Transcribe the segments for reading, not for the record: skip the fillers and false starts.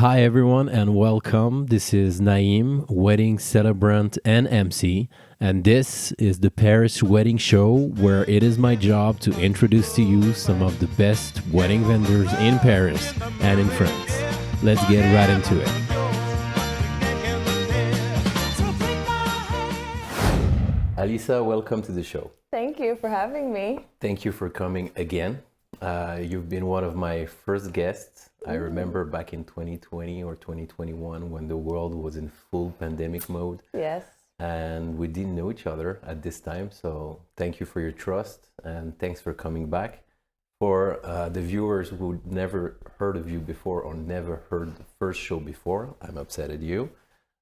Hi, everyone, and welcome. This is Naim, wedding celebrant and MC, and this is the Paris Wedding Show, where it is my job to introduce to you some of the best wedding vendors in Paris and in France. Let's get right into it. Alyssa, welcome to the show. Thank you for having me. Thank you for coming again. You've been one of my first guests. I remember back in 2020 or 2021 when the world was in full pandemic mode. Yes. And we didn't know each other at this time. So thank you for your trust and thanks for coming back. For the viewers who never heard of you before or never heard the first show before, I'm upset at you.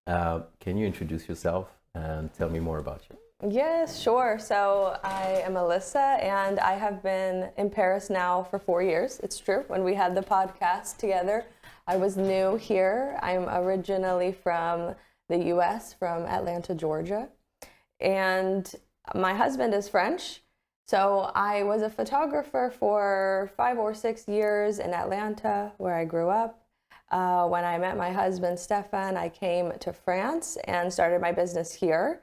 Can you introduce yourself and tell me more about you? Yes, sure. So I am Alyssa, and I have been in Paris now for 4 years. It's true. When we had the podcast together, I was new here. I'm originally from the US, from Atlanta, Georgia. And my husband is French. So I was a photographer for 5 or 6 years in Atlanta, where I grew up. When I met my husband, Stefan, I came to France and started my business here.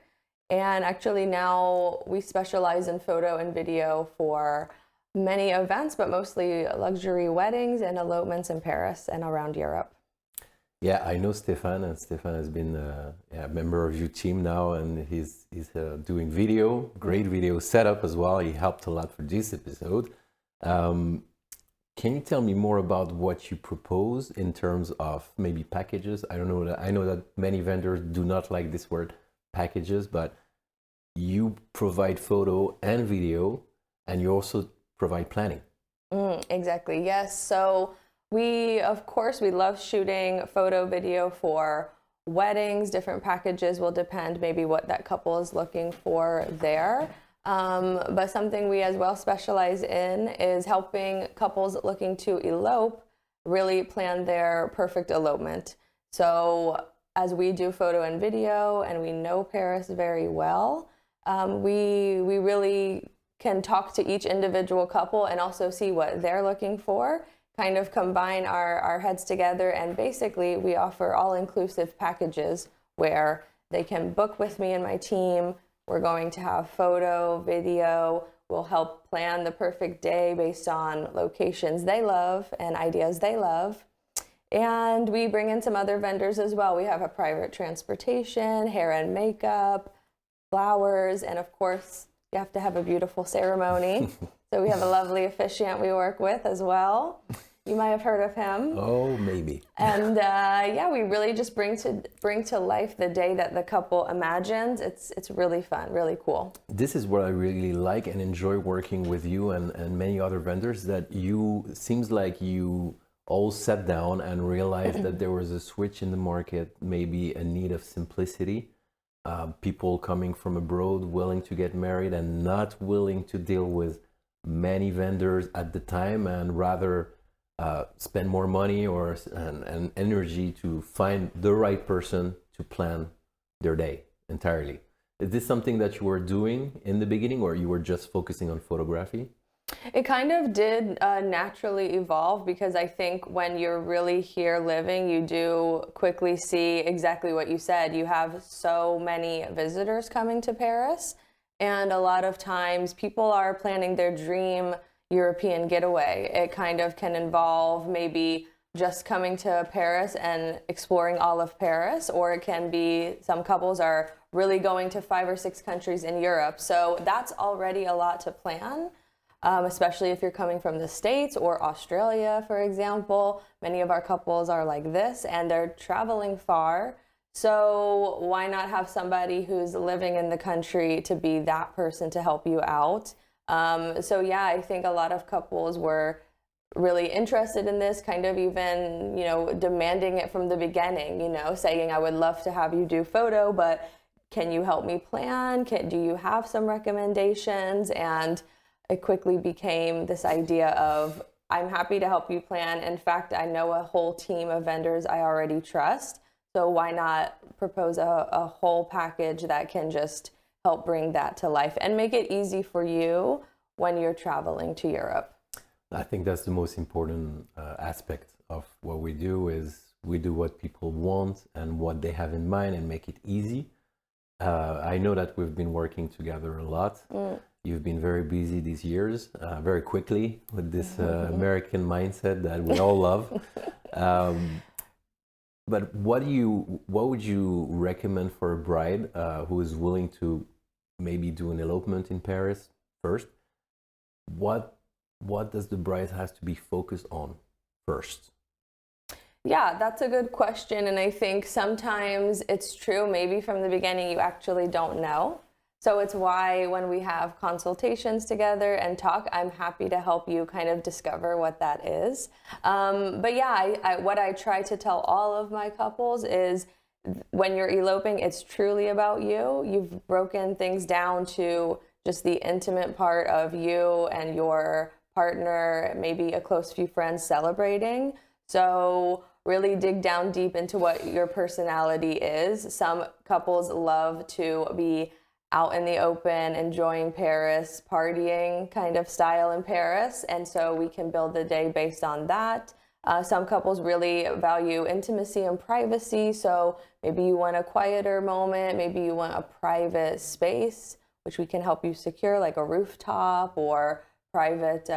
And actually now we specialize in photo and video for many events, but mostly luxury weddings and elopements in Paris and around Europe. Yeah, I know Stefan, and Stefan has been a member of your team now, and he's doing video, great video setup as well. He helped a lot for this episode. Can you tell me more about what you propose in terms of maybe packages? I know that many vendors do not like this word packages, but you provide photo and video, and you also provide planning. Exactly, yes. So we love shooting photo, video for weddings. Different packages will depend maybe what that couple is looking for there. But something we as well specialize in is helping couples looking to elope really plan their perfect elopement. So as we do photo and video, and we know Paris very well, we really can talk to each individual couple and also see what they're looking for, kind of combine our heads together, and basically we offer all-inclusive packages where they can book with me and my team. We're going to have photo, video, we'll help plan the perfect day based on locations they love and ideas they love. And we bring in some other vendors as well. We have a private transportation, hair and makeup, flowers, and of course, you have to have a beautiful ceremony. So we have a lovely officiant we work with as well. You might have heard of him. Oh, maybe. And we really just bring to life the day that the couple imagines. It's really fun, really cool. This is what I really like and enjoy working with you and many other vendors, that seems like you all sat down and realized that there was a switch in the market, maybe a need of simplicity. People coming from abroad willing to get married and not willing to deal with many vendors at the time, and rather spend more money and energy to find the right person to plan their day entirely. Is this something that you were doing in the beginning, or you were just focusing on photography? It kind of did naturally evolve, because I think when you're really here living, you do quickly see exactly what you said. You have so many visitors coming to Paris, and a lot of times people are planning their dream European getaway. It kind of can involve maybe just coming to Paris and exploring all of Paris, or it can be some couples are really going to 5 or 6 countries in Europe. So that's already a lot to plan. Especially if you're coming from the States or Australia, for example. Many of our couples are like this, and they're traveling far. So why not have somebody who's living in the country to be that person to help you out? I think a lot of couples were really interested in this, kind of even, demanding it from the beginning, saying, I would love to have you do photo, but can you help me plan? Do you have some recommendations? And it quickly became this idea of, I'm happy to help you plan. In fact, I know a whole team of vendors I already trust. So why not propose a whole package that can just help bring that to life and make it easy for you when you're traveling to Europe? I think that's the most important aspect of what we do, is we do what people want and what they have in mind and make it easy. I know that we've been working together a lot. You've been very busy these years, very quickly with this American mindset that we all love. But what would you recommend for a bride who is willing to maybe do an elopement in Paris first? What does the bride has to be focused on first? Yeah, that's a good question. And I think sometimes it's true, maybe from the beginning you actually don't know. So it's why when we have consultations together and talk, I'm happy to help you kind of discover what that is. But yeah, what I try to tell all of my couples is when you're eloping, it's truly about you. You've broken things down to just the intimate part of you and your partner, maybe a close few friends celebrating. So really dig down deep into what your personality is. Some couples love to be out in the open, enjoying Paris, partying kind of style in Paris. And so we can build the day based on that. Some couples really value intimacy and privacy. So maybe you want a quieter moment, maybe you want a private space, which we can help you secure, like a rooftop or private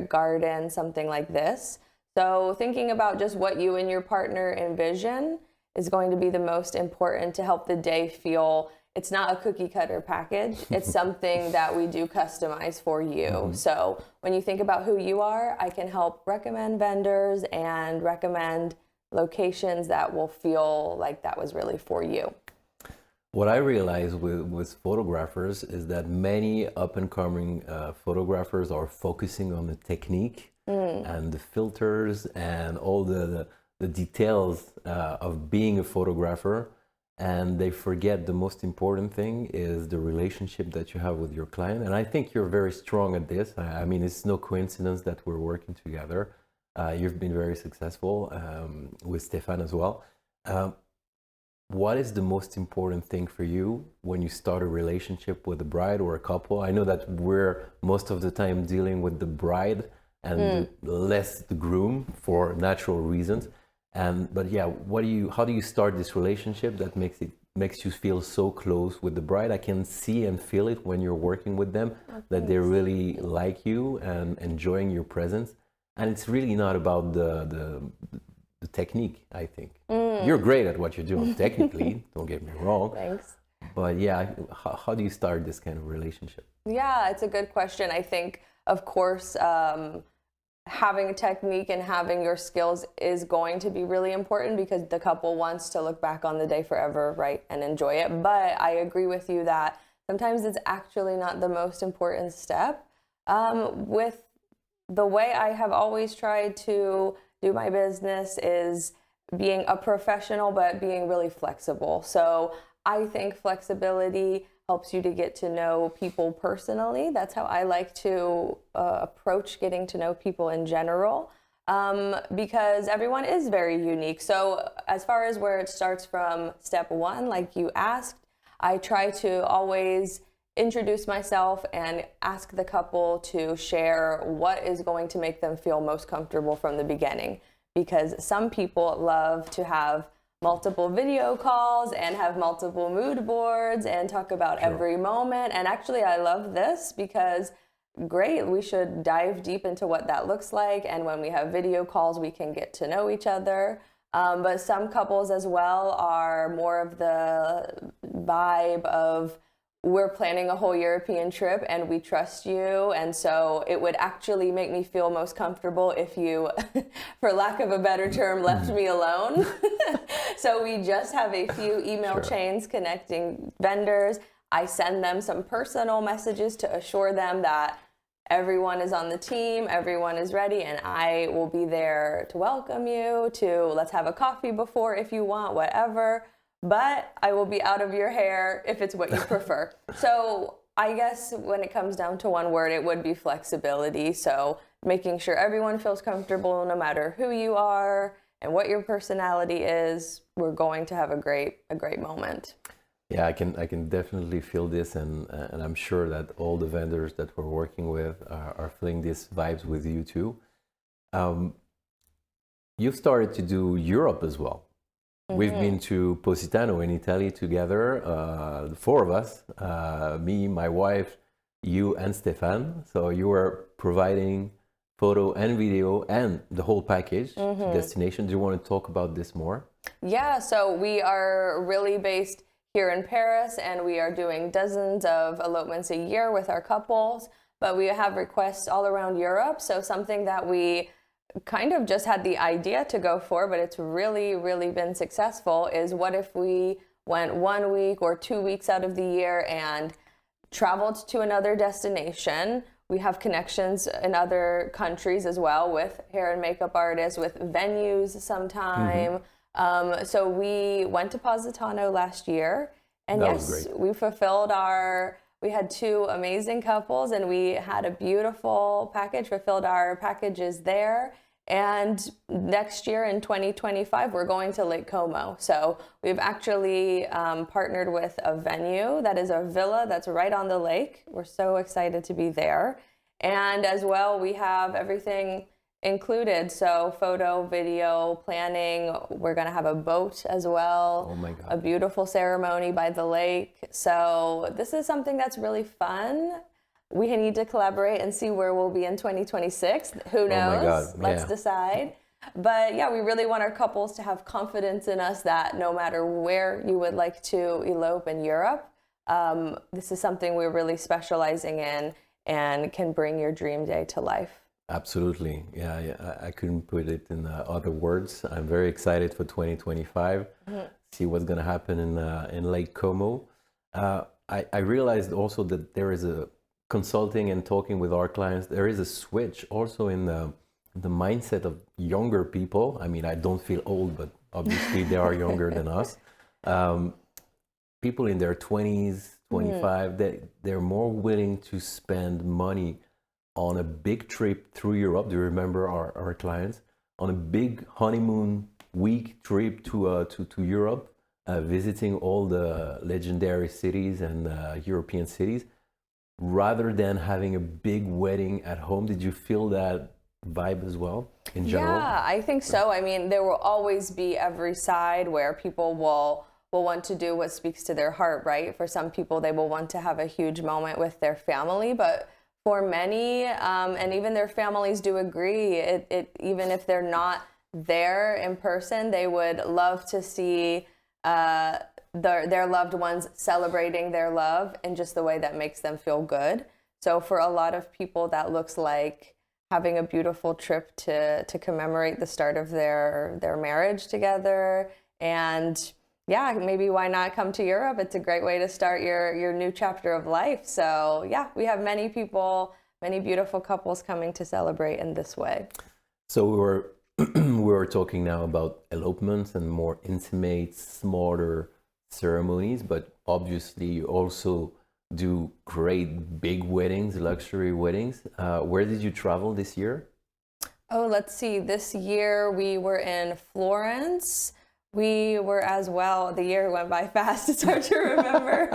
garden, something like this. So thinking about just what you and your partner envision is going to be the most important to help the day feel. It's not a cookie cutter package. It's something that we do customize for you. So when you think about who you are, I can help recommend vendors and recommend locations that will feel like that was really for you. What I realize with photographers is that many up-and-coming photographers are focusing on the technique and the filters and all the details of being a photographer, and they forget the most important thing is the relationship that you have with your client. And I think you're very strong at this. I mean, it's no coincidence that we're working together. You've been very successful with Stefan as well. What is the most important thing for you when you start a relationship with a bride or a couple? I know that we're most of the time dealing with the bride and less the groom for natural reasons. But yeah, how do you start this relationship that makes you feel so close with the bride? I can see and feel it when you're working with them, that they really like you and enjoying your presence. And it's really not about the technique, I think. You're great at what you're doing technically, don't get me wrong. Thanks. But yeah, how do you start this kind of relationship? Yeah, it's a good question. I think, of course, having a technique and having your skills is going to be really important because the couple wants to look back on the day forever, right, and enjoy it. But I agree with you that sometimes it's actually not the most important step. With the way I have always tried to do my business is being a professional, but being really flexible. So I think flexibility helps you to get to know people personally. That's how I like to approach getting to know people in general, because everyone is very unique. So as far as where it starts from step one, like you asked, I try to always introduce myself and ask the couple to share what is going to make them feel most comfortable from the beginning. Because some people love to have multiple video calls and have multiple mood boards and talk about every moment. And actually, I love this because great, we should dive deep into what that looks like. And when we have video calls, we can get to know each other. But some couples as well are more of the vibe of, we're planning a whole European trip and we trust you. And so it would actually make me feel most comfortable if you, for lack of a better term, left me alone. So we just have a few email chains connecting vendors. I send them some personal messages to assure them that everyone is on the team, everyone is ready, and I will be there to welcome you, to let's have a coffee before if you want, whatever. But I will be out of your hair if it's what you prefer. So I guess when it comes down to one word, it would be flexibility. So making sure everyone feels comfortable no matter who you are and what your personality is, we're going to have a great moment. Yeah, I can definitely feel this, and I'm sure that all the vendors that we're working with are feeling these vibes with you too. you've started to do Europe as well. We've been to Positano in Italy together, the four of us, me, my wife, you, and Stefan. So you were providing photo and video and the whole package destination. Do you want to talk about this more? Yeah, so we are really based here in Paris, and we are doing dozens of elopements a year with our couples, but we have requests all around Europe. So something that we kind of just had the idea to go for, but it's really, really been successful, is what if we went 1 week or 2 weeks out of the year and traveled to another destination. We have connections in other countries as well with hair and makeup artists, with venues sometime. So we went to Positano last year, and That was yes, great. we fulfilled we had two amazing couples, and we had a beautiful package, fulfilled our packages there. And next year in 2025, we're going to Lake Como. So we've actually partnered with a venue that is a villa that's right on the lake. We're so excited to be there. And as well, we have everything included. So photo, video, planning. We're going to have a boat as well. Oh my God. A beautiful ceremony by the lake. So this is something that's really fun. We need to collaborate and see where we'll be in 2026. Who knows? Oh my God. Let's Yeah. decide. But yeah, we really want our couples to have confidence in us that no matter where you would like to elope in Europe, this is something we're really specializing in and can bring your dream day to life. Absolutely. Yeah, I couldn't put it in other words. I'm very excited for 2025. See what's going to happen in Lake Como. I realized also that there is a consulting and talking with our clients. There is a switch also in the mindset of younger people. I mean, I don't feel old, but obviously they are younger than us. People in their 20s, 25, they're more willing to spend money on a big trip through Europe. Do you remember our clients? On a big honeymoon week trip to Europe, visiting all the legendary cities and European cities, rather than having a big wedding at home. Did you feel that vibe as well in general? Yeah, I think so. I mean, there will always be every side where people will want to do what speaks to their heart, right? For some people, they will want to have a huge moment with their family, but for many, and even their families do agree, even if they're not there in person, they would love to see their loved ones celebrating their love in just the way that makes them feel good. So for a lot of people, that looks like having a beautiful trip to commemorate the start of their marriage together. And yeah, maybe why not come to Europe? It's a great way to start your new chapter of life. So yeah, we have many people, many beautiful couples coming to celebrate in this way. So we were talking now about elopements and more intimate, smaller ceremonies, but obviously you also do great big weddings, luxury weddings. Where did you travel this year? Oh, let's see. This year we were in Florence. We were as well. The year went by fast. It's hard to remember.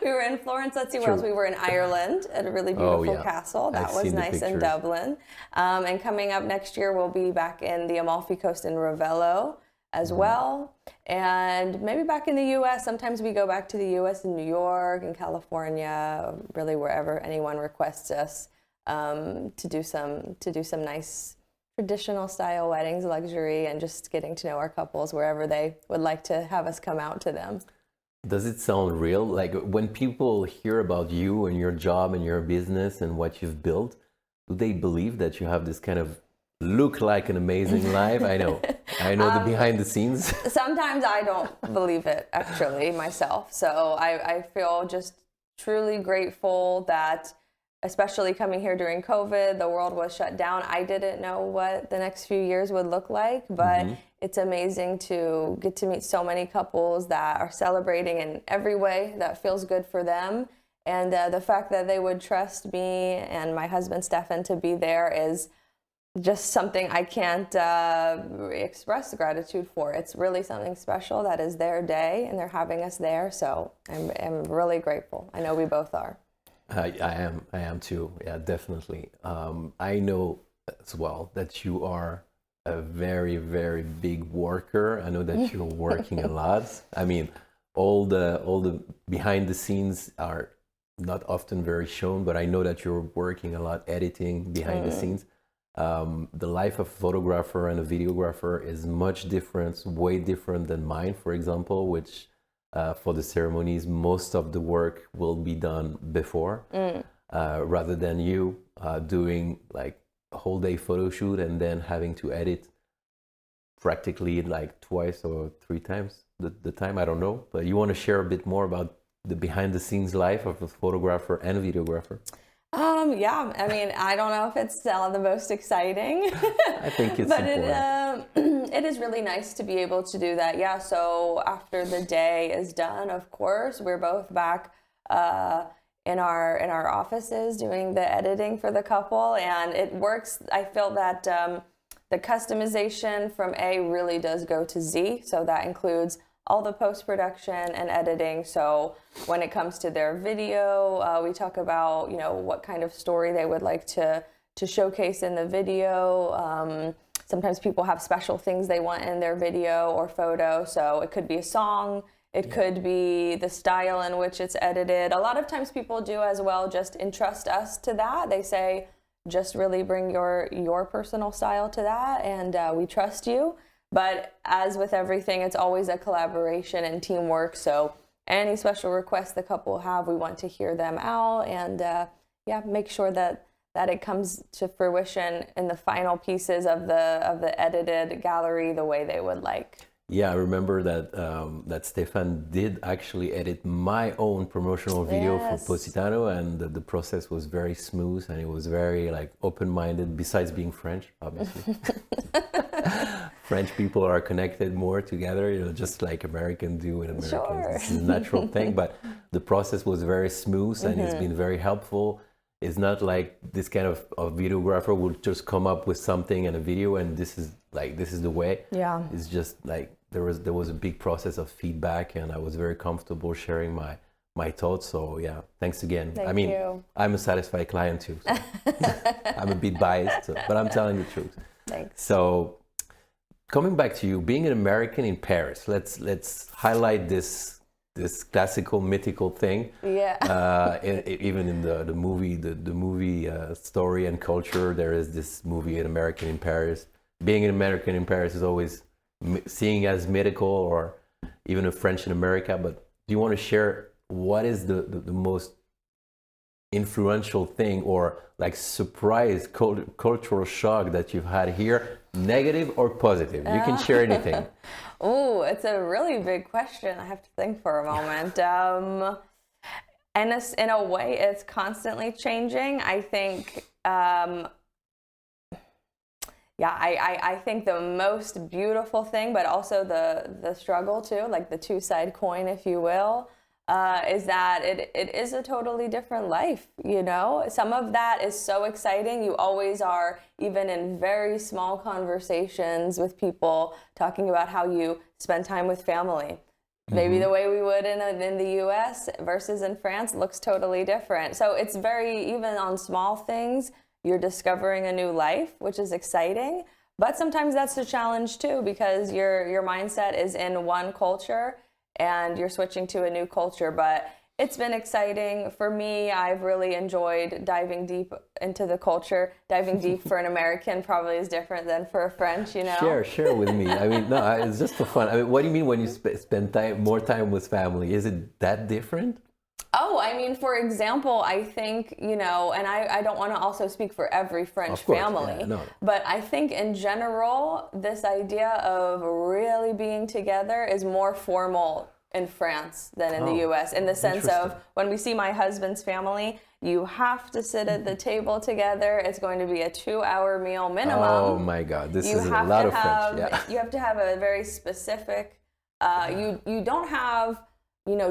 We were in Florence. Let's see where else. We were in Ireland at a really beautiful castle. That was nice in Dublin. And coming up next year, we'll be back in the Amalfi Coast in Ravello as well. And maybe back in the U.S. Sometimes we go back to the U.S. in New York and California, really wherever anyone requests us to do some nice traditional style weddings, luxury, and just getting to know our couples wherever they would like to have us come out to them. Does it sound real? Like when people hear about you and your job and your business and what you've built, do they believe that you have this kind of look like an amazing life? I know the behind the scenes. Sometimes I don't believe it actually myself. So I feel just truly grateful that, especially coming here during COVID, the world was shut down. I didn't know what the next few years would look like, but it's amazing to get to meet so many couples that are celebrating in every way that feels good for them. And the fact that they would trust me and my husband, Stefan, to be there is just something I can't express gratitude for. It's really something special that is their day and they're having us there. So I'm really grateful. I know we both are. I am too. Yeah, definitely. I know as well that you are a very, very big worker. I know that you're working a lot. I mean, all the behind the scenes are not often very shown, but I know that you're working a lot editing behind the scenes. The life of a photographer and a videographer is much different, way different than mine, for example, which for the ceremonies, most of the work will be done before, rather than you doing like a whole day photo shoot and then having to edit practically like twice or three times the time. I don't know, but you want to share a bit more about the behind the scenes life of a photographer and a videographer? Yeah, I mean, I don't know if it's the most exciting. I think it's but important. it is really nice to be able to do that. Yeah, so after the day is done, of course, we're both back in our offices doing the editing for the couple, and it works. I feel that the customization from A really does go to Z, so that includes all the post-production and editing. So when it comes to their video, we talk about, what kind of story they would like to showcase in the video. Sometimes people have special things they want in their video or photo. So it could be a song, it could be the style in which it's edited. A lot of times people do as well just entrust us to that. They say, just really bring your personal style to that, and we trust you. But as with everything, it's always a collaboration and teamwork. So any special requests the couple have, we want to hear them out and make sure that it comes to fruition in the final pieces of the edited gallery the way they would like. Yeah, I remember that Stefan did actually edit my own promotional video for Positano, and the process was very smooth and it was very like open-minded. Besides being French, obviously. French people are connected more together, just like Americans do with Americans. Sure. It's a natural thing, but the process was very smooth and it's been very helpful. It's not like this kind of videographer will just come up with something in a video and this is the way. Yeah. It's just like there was a big process of feedback, and I was very comfortable sharing my thoughts. So yeah, thanks again. Thank you. I'm a satisfied client too. So. I'm a bit biased, but I'm telling the truth. Thanks. So coming back to you, being an American in Paris, let's highlight this classical mythical thing. Yeah. Even in the movie, the movie story and culture, there is this movie, An American in Paris. Being an American in Paris is always seen as mythical, or even a French in America. But do you want to share what is the most influential thing or like surprise cultural shock that you've had here, negative or positive? You can share anything. Oh, it's a really big question. I have to think for a moment. And in a way, it's constantly changing. I think, I think the most beautiful thing, but also the struggle too, like the two-side coin, if you will, is that it is a totally different life, Some of that is so exciting. You always are, even in very small conversations with people, talking about how you spend time with family. Maybe the way we would in the US versus in France looks totally different. So it's even on small things, you're discovering a new life, which is exciting. But sometimes that's the challenge too, because your mindset is in one culture and you're switching to a new culture. But it's been exciting. For me, I've really enjoyed diving deep into the culture. Diving deep for an American probably is different than for a French, Share with me. I mean, no, it's just for fun. I mean, what do you mean when you spend more time with family? Is it that different? Oh, I mean, for example, I think, and I don't want to also speak for every French family, but I think in general, this idea of really being together is more formal in France than in the US, in the sense of when we see my husband's family, you have to sit at the table together. It's going to be a 2-hour meal minimum. Oh my God, this is a lot of French. Yeah. You have to have a very specific, you don't have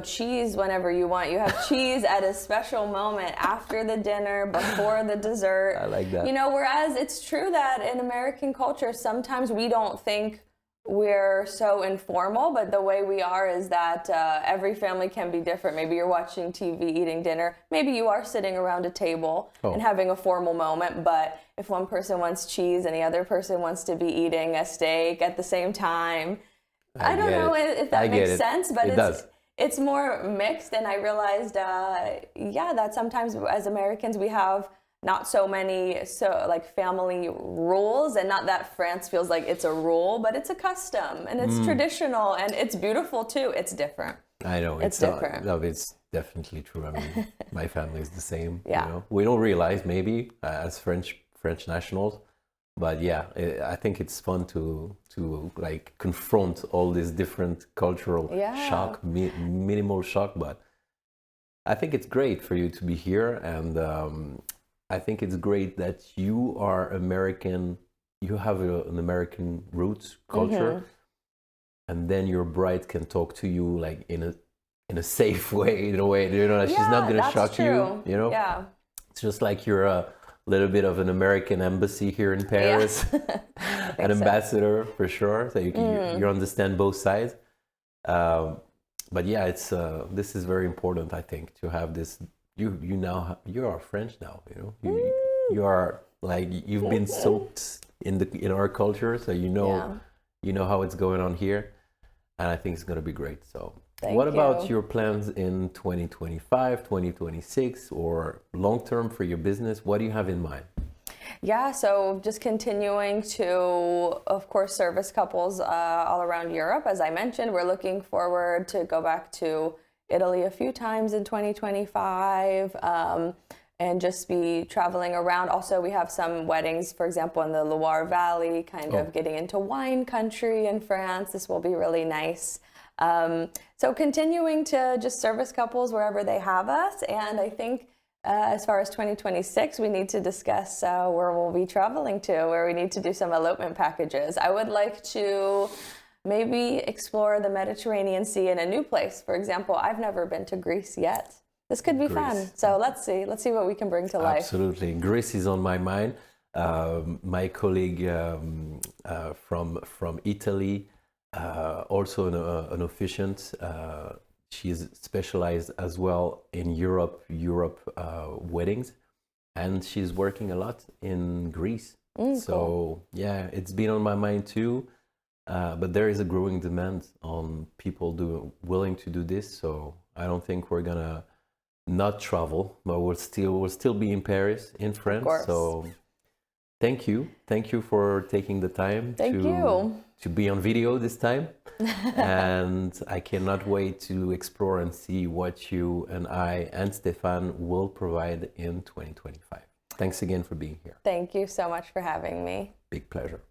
cheese whenever you want. You have cheese at a special moment after the dinner, before the dessert. I like that. Whereas it's true that in American culture, sometimes we don't think we're so informal, but the way we are is that every family can be different. Maybe you're watching TV, eating dinner. Maybe you are sitting around a table and having a formal moment, but if one person wants cheese and the other person wants to be eating a steak at the same time, I don't know if that makes sense, but it's more mixed. And I realized, that sometimes as Americans we have not so many like family rules, and not that France feels like it's a rule, but it's a custom and it's traditional and it's beautiful too. It's different. I know it's different. No, it's definitely true. I mean, my family is the same. Yeah. You know? We don't realize maybe as French nationals, but yeah, I think it's fun to like confront all these different cultural shock, minimal shock. But I think it's great for you to be here, and I think it's great that you are American. You have an American roots culture, and then your bride can talk to you like in a safe way, in a way, you know, she's not gonna shock you. You know, it's just like you're a little bit of an American embassy here in Paris, an ambassador for sure. So you understand both sides. But yeah, it's this is very important. I think to have this. You are French now, you know. You are like you've been soaked in our culture, so you know how it's going on here, and I think it's going to be great. So what about your plans in 2025, 2026, or long term for your business? What do you have in mind? Yeah, so just continuing to, of course, service couples all around Europe. As I mentioned, we're looking forward to go back to Italy a few times in 2025, and just be traveling around. Also, we have some weddings, for example, in the Loire Valley, kind of getting into wine country in France. This will be really nice. So continuing to just service couples wherever they have us. And I think as far as 2026, we need to discuss where we'll be traveling to, where we need to do some elopement packages. I would like to maybe explore the Mediterranean Sea in a new place. For example, I've never been to Greece yet. This could be fun. So let's see what we can bring to life. Absolutely. Greece is on my mind. My colleague from Italy, also an officiant, she's specialized as well in Europe weddings, and she's working a lot in Greece. So yeah, it's been on my mind too. But there is a growing demand on people willing to do this. So I don't think we're gonna not travel, but we'll still be in Paris, in France. So thank you for taking the time to be on video this time. And I cannot wait to explore and see what you and I and Stéphane will provide in 2025. Thanks again for being here. Thank you so much for having me. Big pleasure.